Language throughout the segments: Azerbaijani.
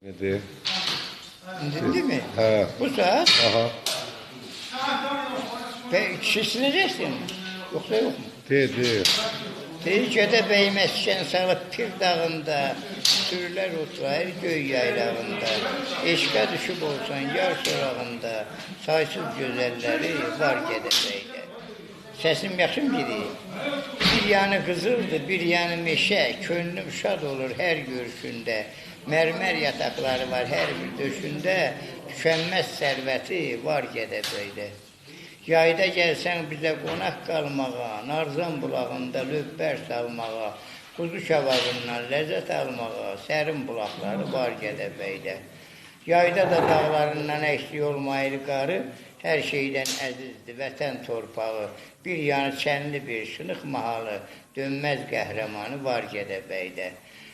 Nedir? Değil mi? He. Bu saat Aha. ve kişisineceksin. Yoksa yok mu? Değil. Tehlikede beymesken salıp pir dağında, sürüler oturayır göy yaylağında. Eşka düşüp olsan yar sorağında, saysız güzelleri var gedebeyde. Sesim yaxın biri. Bir yanı kızıldı, bir yanı meşe, könlüm şad olur her görüşünde. Mermer yatakları var her bir döşünde, tükenmez serveti var gedebeyde. Yayda gəlsən bizə qonaq qalmağa, Narzan bulağında löbbər salmağa, Quzu şavabından ləzzət almağa, Sərin bulaqları var Gədəbəydə. Yayda da dağlarından əksik olmayır qarı, Hər şeydən əzizdir vətən torpağı, Bir yanı çənli bir şınıq mahalı, Dönməz qəhrəmanı var Gədəbəydə.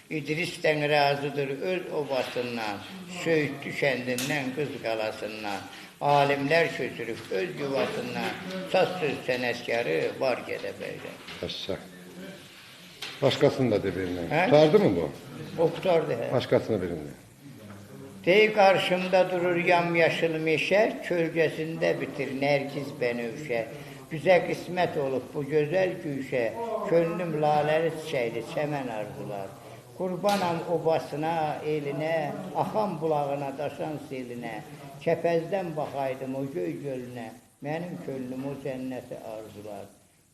İdris'ten razıdır öz obasından, Söğütlü kəndindən qız qalasından, Alimler kötürüp öz yuvasından, Saz söz sənətkarı var Gədəbəydə. Yaşa. Başkasını da de birine. He? Tutardı mı bu? O qutardı. Başkasına birine. Dey qarşımda durur yamyaşıl meşə, Kölgəsində bitir nərgiz bənövşə. Bizə qismət olub bu gözəl güşə, Könlüm laləli çiçəkli çəmən arzular. Qurbanam obasına, elinə, Axan bulağına, daşan selinə, Kəpəzdən baxaydım o göy gölünə, Mənim könlüm o cənnəti arzular.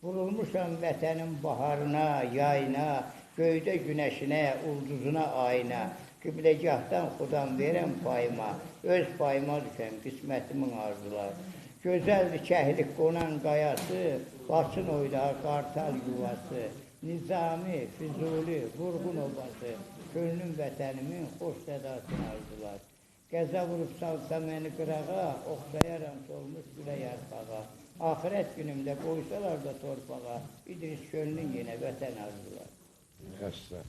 Vurulmuşam vətənin baharına, yayına, Göydə günəşinə, ulduzuna, ayına, Qibləgahdan xudan verən payıma, Öz payıma düşən qismətimin arzular. Gözəldir kəhlik qonan qayası, Laçın oydağı qartal yuvası, Nizami, Füzuli, Vurğun obası, Könlüm vətənimin xoş sədasını arzular. Qəza vurub salsa məni qırağa, Oxşayaram solmuş gülə yarpağa. Ahirət günümdə qoysalar da torpağa, İdris könlün yenə vətən arzular. Yaşa.